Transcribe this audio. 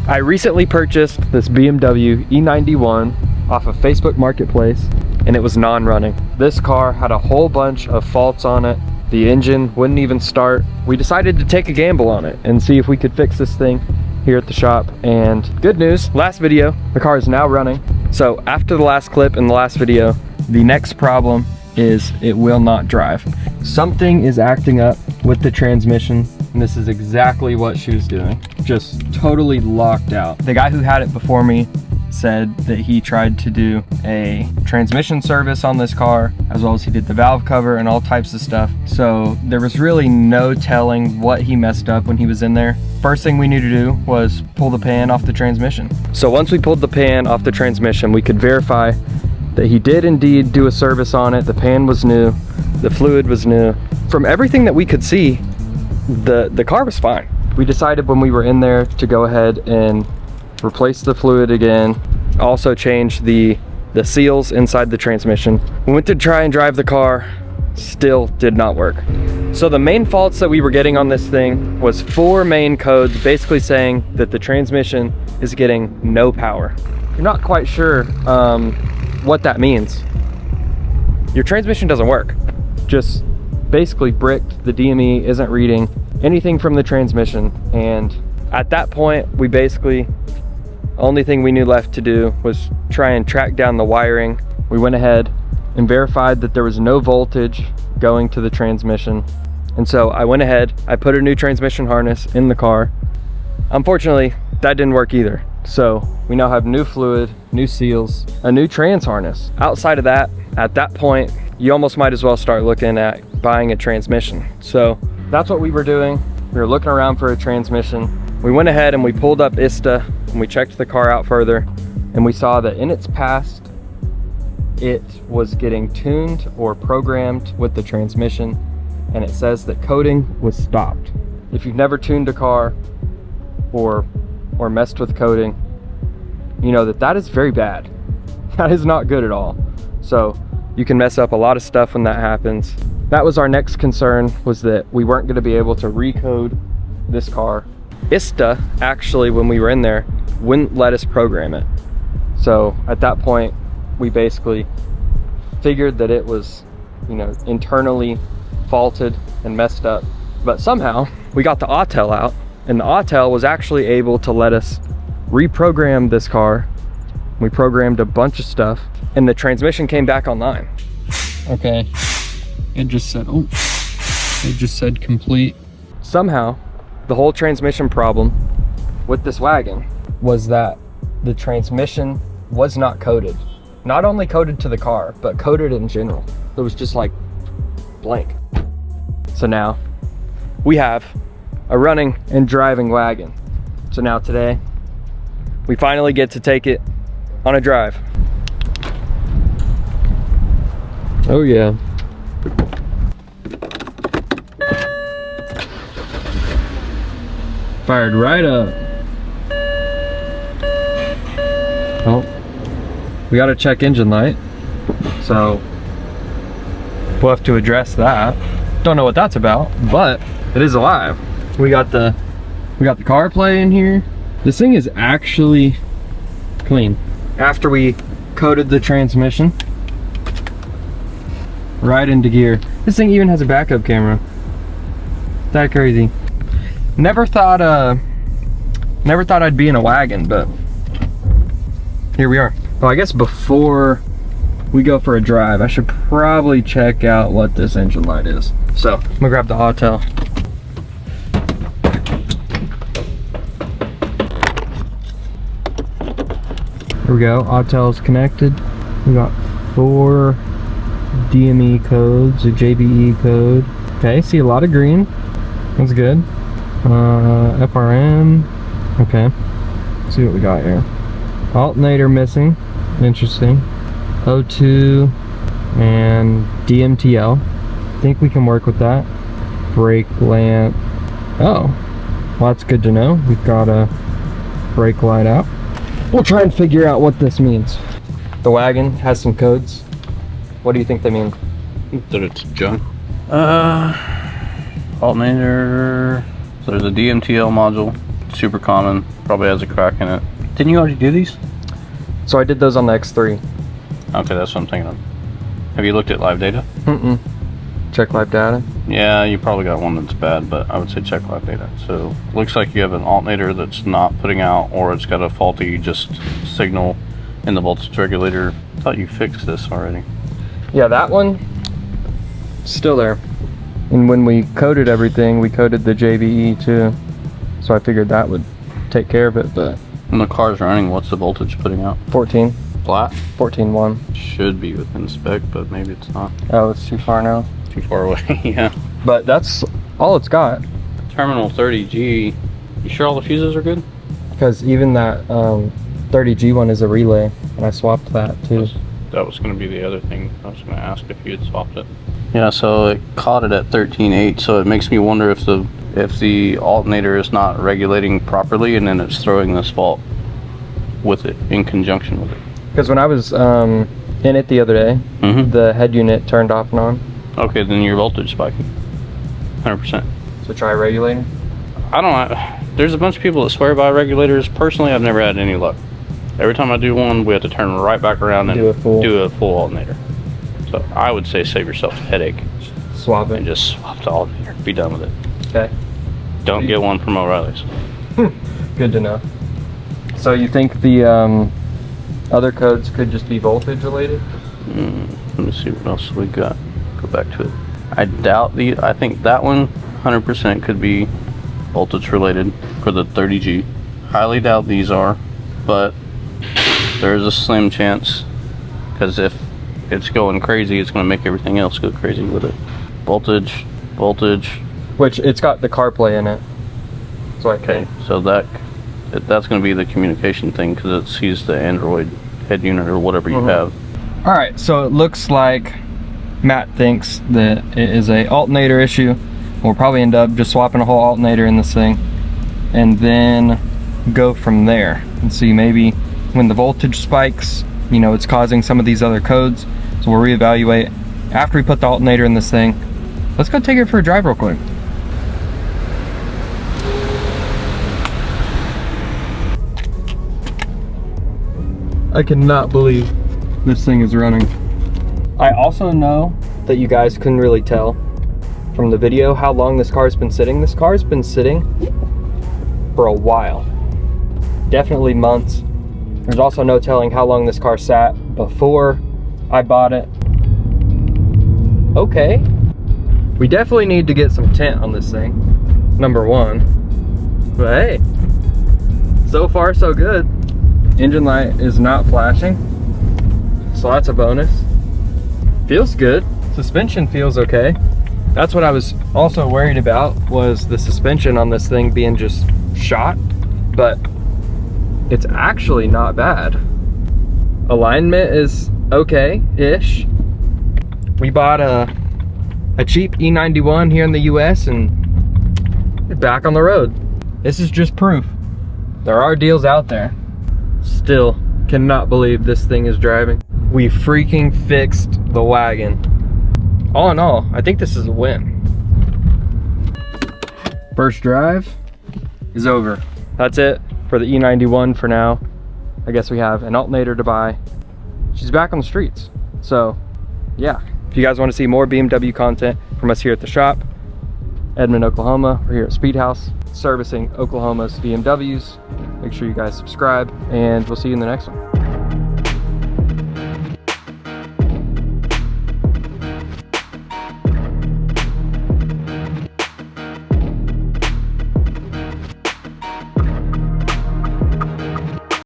I recently purchased this BMW E91 off of Facebook Marketplace, and it was non-running. This car had a whole bunch of faults on it. The engine wouldn't even start. We decided to take a gamble on it and see if we could fix this thing here at the shop. And good news, last video, the car is now running. So after the last clip in the last video, the next problem is it will not drive. Something is acting up with the transmission, and this is exactly what she was doing. Just totally locked out. The guy who had it before me said that he tried to do a transmission service on this car, as well as he did the valve cover and all types of stuff. So there was really no telling what he messed up when he was in there. First thing we needed to do was pull the pan off the transmission. So once we pulled the pan off the transmission, we could verify that he did indeed do a service on it. The pan was new, the fluid was new. From everything that we could see, the car was fine. We decided when we were in there to go ahead and replace the fluid again, also change the seals inside the transmission. We went to try and drive the car, still did not work. So the main faults that we were getting on this thing was 4 main codes basically saying that the transmission is getting no power. You're not quite sure what that means. Your transmission doesn't work. Just basically bricked, the DME isn't reading anything from the transmission. And at that point, we basically, only thing we knew left to do was try and track down the wiring. We went ahead and verified that there was no voltage going to the transmission. And so I went ahead, I put a new transmission harness in the car. Unfortunately, that didn't work either. So we now have new fluid, new seals, a new trans harness. Outside of that, at that point, you almost might as well start looking at buying a transmission. So that's what we were doing. We were looking around for a transmission. We went ahead and we pulled up ISTA and we checked the car out further, and we saw that in its past, it was getting tuned or programmed with the transmission, and it says that coding was stopped. If you've never tuned a car or messed with coding, you know that is very bad. That is not good at all. So you can mess up a lot of stuff when that happens. That was our next concern, was that we weren't going to be able to recode this car. ISTA, actually, when we were in there, wouldn't let us program it. So at that point, we basically figured that it was, you know, internally faulted and messed up. But somehow we got the Autel out, and the Autel was actually able to let us reprogram this car. We programmed a bunch of stuff, and the transmission came back online. Okay, it just said complete. Somehow, the whole transmission problem with this wagon was that the transmission was not coded. Not only coded to the car, but coded in general. It was just like blank. So now we have a running and driving wagon. So now today, we finally get to take it on a drive. Oh yeah. Fired right up. Oh, we got a check engine light, so we'll have to address that. Don't know what that's about, but it is alive. We got the CarPlay in here. This thing is actually clean. After we coated the transmission right into gear, this thing even has a backup camera. That crazy. Never thought I'd be in a wagon, but here we are. Well, I guess before we go for a drive, I should probably check out what this engine light is. So I'm gonna grab the Autel. Here we go, Autel's connected. We got 4 DME codes, a JBE code. Okay, see a lot of green. That's good. FRM. Okay. Let's see what we got here. Alternator missing. Interesting. O2 and DMTL. I think we can work with that. Brake lamp. Oh, well, that's good to know. We've got a brake light out. We'll try and figure out what this means. The wagon has some codes. What do you think they mean? That it's junk. Alternator. So there's a DMTL module. super common. Probably has a crack in it. Didn't you already do these? So I did those on the X3. Okay, that's what I'm thinking of. Have you looked at live data? Mm-mm. Check live data. Yeah, you probably got one that's bad, but I would say check live data. So looks like you have an alternator that's not putting out, or it's got a faulty just signal in the voltage regulator. I thought you fixed this already. Yeah, that one still there. And when we coded everything, we coded the JVE too. So I figured that would take care of it, but When the car's running, what's the voltage putting out? 14. Flat? 14.1. Should be within spec, but maybe it's not. Oh, it's too far now. Too far away, yeah. But that's all it's got. Terminal 30G. You sure all the fuses are good? Because even that 30G one is a relay, and I swapped that too. That was going to be the other thing. I was going to ask if you had swapped it. Yeah, so it caught it at 13.8, so it makes me wonder if the alternator is not regulating properly, and then it's throwing this fault with it, in conjunction with it. Because when I was in it the other day, the head unit turned off and on. Okay, then your voltage spiking. 100%. So try regulating. I don't know. There's a bunch of people that swear by regulators. Personally, I've never had any luck. Every time I do one, we have to turn right back around and do a full alternator. So I would say save yourself a headache. Swap it. And just swap the alternator. Be done with it. Okay. Don't get one from O'Reilly's. Good to know. So you think the other codes could just be voltage related? Let me see what else we got. Go back to it. I doubt I think that one 100% could be voltage related for the 30G. Highly doubt these are, but there is a slim chance, because if it's going crazy, it's going to make everything else go crazy with it. Voltage. Which it's got the CarPlay in it. So I Okay, so that's going to be the communication thing, because it sees the Android head unit or whatever you have. All right, so it looks like Matt thinks that it is a alternator issue. We'll probably end up just swapping a whole alternator in this thing and then go from there and see maybe when the voltage spikes, you know, it's causing some of these other codes. So we'll reevaluate after we put the alternator in this thing. Let's go take it for a drive real quick. I cannot believe this thing is running. I also know that you guys couldn't really tell from the video how long this car's been sitting. This car's been sitting for a while. Definitely months. There's also no telling how long this car sat before I bought it. Okay. We definitely need to get some tint on this thing, number one. But hey, so far so good. Engine light is not flashing, so that's a bonus. Feels good. Suspension feels okay. That's what I was also worried about, was the suspension on this thing being just shot, but it's actually not bad. Alignment is okay-ish. We bought a cheap E91 here in the US and we're back on the road. This is just proof. There are deals out there. Still cannot believe this thing is driving. We freaking fixed the wagon. All in all, I think this is a win. First drive is over. That's it for the E91 for now. I guess we have an alternator to buy. She's back on the streets. So yeah, if you guys want to see more BMW content from us here at the shop, Edmond, Oklahoma, we're here at Speed House, servicing Oklahoma's BMWs. Make sure you guys subscribe, and we'll see you in the next one.